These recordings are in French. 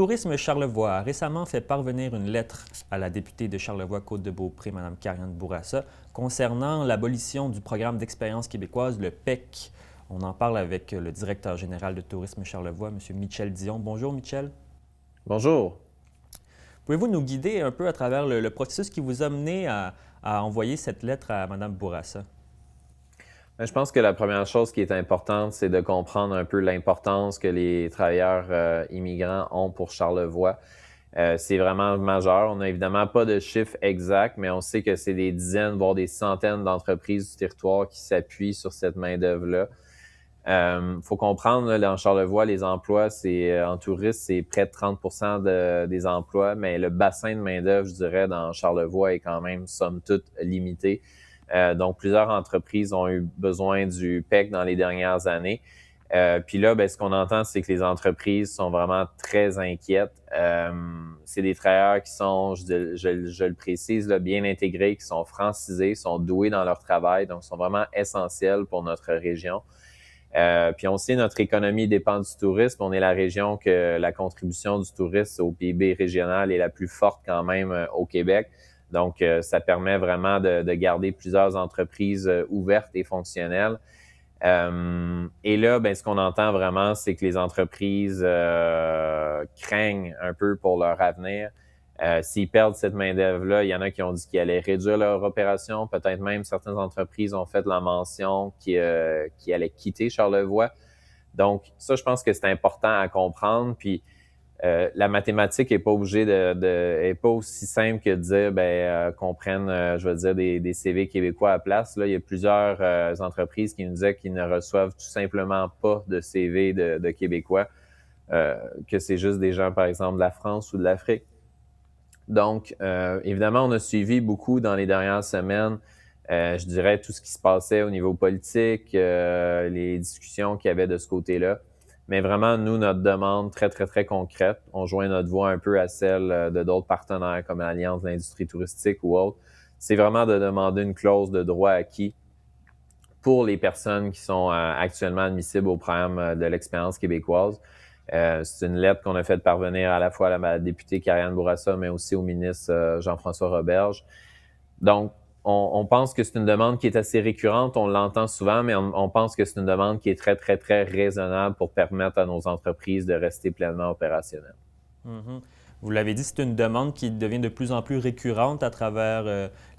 Tourisme Charlevoix a récemment fait parvenir une lettre à la députée de Charlevoix-Côte-de-Beaupré, Mme Karianne Bourassa, concernant l'abolition du programme d'expérience québécoise, le PEC. On en parle avec le directeur général de Tourisme Charlevoix, M. Michel Dion. Bonjour, Michel. Bonjour. Pouvez-vous nous guider un peu à travers le processus qui vous a mené à envoyer cette lettre à Mme Bourassa? Je pense que la première chose qui est importante, c'est de comprendre un peu l'importance que les travailleurs immigrants ont pour Charlevoix. C'est vraiment majeur. On n'a évidemment pas de chiffres exacts, mais on sait que c'est des dizaines, voire des centaines d'entreprises du territoire qui s'appuient sur cette main-d'œuvre-là. Faut comprendre, là, dans Charlevoix, les emplois, en tourisme, c'est près de 30 des emplois, mais le bassin de main-d'œuvre, je dirais, dans Charlevoix est quand même, somme toute, limité. Donc, plusieurs entreprises ont eu besoin du PEC dans les dernières années. Puis là, ce qu'on entend, c'est que les entreprises sont vraiment très inquiètes. C'est des travailleurs qui sont, je le précise, là, bien intégrés, qui sont francisés, sont doués dans leur travail, donc sont vraiment essentiels pour notre région. Puis on sait notre économie dépend du tourisme. On est la région que la contribution du tourisme au PIB régional est la plus forte quand même au Québec. Donc, ça permet vraiment de garder plusieurs entreprises ouvertes et fonctionnelles. Et là, ce qu'on entend vraiment, c'est que les entreprises craignent un peu pour leur avenir. S'ils perdent cette main-d'œuvre-là, il y en a qui ont dit qu'ils allaient réduire leur opération. Peut-être même certaines entreprises ont fait la mention qu'ils allaient quitter Charlevoix. Donc, ça, je pense que c'est important à comprendre. Puis, la mathématique est pas obligée est pas aussi simple que de dire qu'on prenne, je veux dire, des CV québécois à la place. Là, il y a plusieurs entreprises qui nous disaient qu'ils ne reçoivent tout simplement pas de CV de Québécois, que c'est juste des gens, par exemple, de la France ou de l'Afrique. Donc, évidemment, on a suivi beaucoup dans les dernières semaines, je dirais, tout ce qui se passait au niveau politique, les discussions qu'il y avait de ce côté-là. Mais vraiment, nous, notre demande très, très, très concrète, on joint notre voix un peu à celle de d'autres partenaires comme l'Alliance de l'industrie touristique ou autre, c'est vraiment de demander une clause de droit acquis pour les personnes qui sont actuellement admissibles au programme de l'expérience québécoise. C'est une lettre qu'on a fait parvenir à la fois à la députée Karianne Bourassa, mais aussi au ministre Jean-François Roberge. Donc, on pense que c'est une demande qui est assez récurrente, on l'entend souvent, mais on pense que c'est une demande qui est très, très, très raisonnable pour permettre à nos entreprises de rester pleinement opérationnelles. Mm-hmm. Vous l'avez dit, c'est une demande qui devient de plus en plus récurrente à travers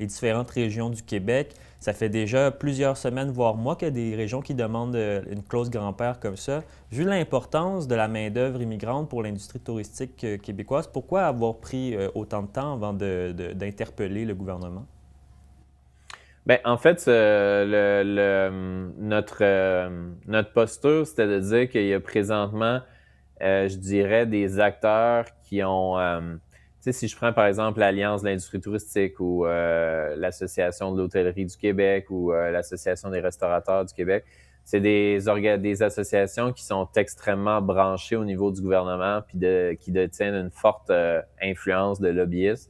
les différentes régions du Québec. Ça fait déjà plusieurs semaines, voire mois, qu'il y a des régions qui demandent une clause grand-père comme ça. Vu l'importance de la main-d'œuvre immigrante pour l'industrie touristique québécoise, pourquoi avoir pris autant de temps avant d'interpeller le gouvernement? En fait, notre posture, c'était de dire qu'il y a présentement, je dirais, des acteurs qui ont, tu sais, si je prends par exemple l'Alliance de l'industrie touristique ou l'Association de l'hôtellerie du Québec ou l'Association des restaurateurs du Québec, c'est des associations qui sont extrêmement branchées au niveau du gouvernement puis qui détiennent une forte influence de lobbyistes.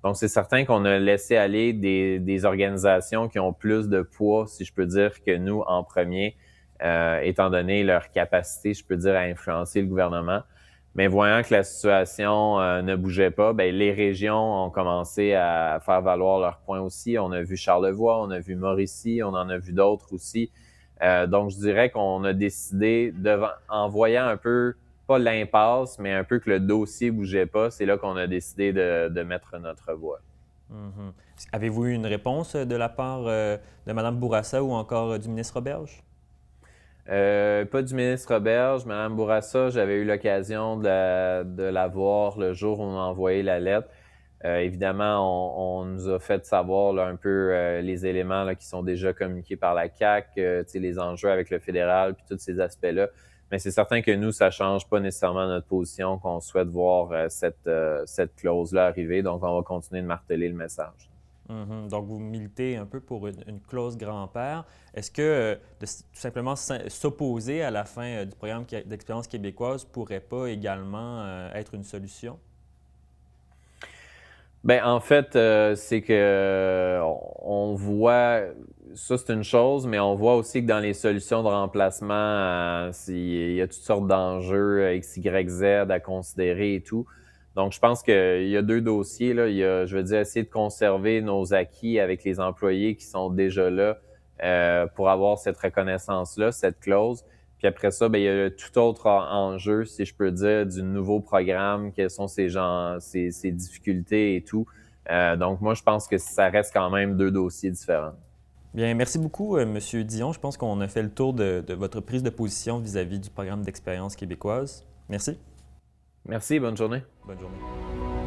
Donc, c'est certain qu'on a laissé aller des organisations qui ont plus de poids, si je peux dire, que nous en premier, étant donné leur capacité, je peux dire, à influencer le gouvernement. Mais voyant que la situation ne bougeait pas, les régions ont commencé à faire valoir leurs points aussi. On a vu Charlevoix, on a vu Mauricie, on en a vu d'autres aussi. Donc, je dirais qu'on a décidé, en voyant un peu pas l'impasse, mais un peu que le dossier bougeait pas, c'est là qu'on a décidé de mettre notre voix. Mm-hmm. Avez-vous eu une réponse de la part de Mme Bourassa ou encore du ministre Roberge? Pas du ministre Roberge. Mme Bourassa, j'avais eu l'occasion de la voir le jour où on a envoyé la lettre. Évidemment, on nous a fait savoir là, un peu les éléments là, qui sont déjà communiqués par la CAQ, les enjeux avec le fédéral, puis tous ces aspects-là. Mais c'est certain que nous, ça change pas nécessairement notre position, qu'on souhaite voir cette clause-là arriver. Donc, on va continuer de marteler le message. Mm-hmm. Donc, vous militez un peu pour une clause grand-père. Est-ce que tout simplement s'opposer à la fin du programme d'expérience québécoise pourrait pas également être une solution? En fait, c'est que on voit, ça, c'est une chose, mais on voit aussi que dans les solutions de remplacement, il y a toutes sortes d'enjeux X, Y, Z à considérer et tout. Donc, je pense qu'il y a deux dossiers, là. Il y a, je veux dire, essayer de conserver nos acquis avec les employés qui sont déjà là pour avoir cette reconnaissance-là, cette clause. Puis après ça, bien, il y a tout autre enjeu, si je peux dire, du nouveau programme, quelles sont ces difficultés et tout. Donc, moi, je pense que ça reste quand même deux dossiers différents. Bien, merci beaucoup, M. Dion. Je pense qu'on a fait le tour de votre prise de position vis-à-vis du programme d'expérience québécoise. Merci. Merci, bonne journée. Bonne journée.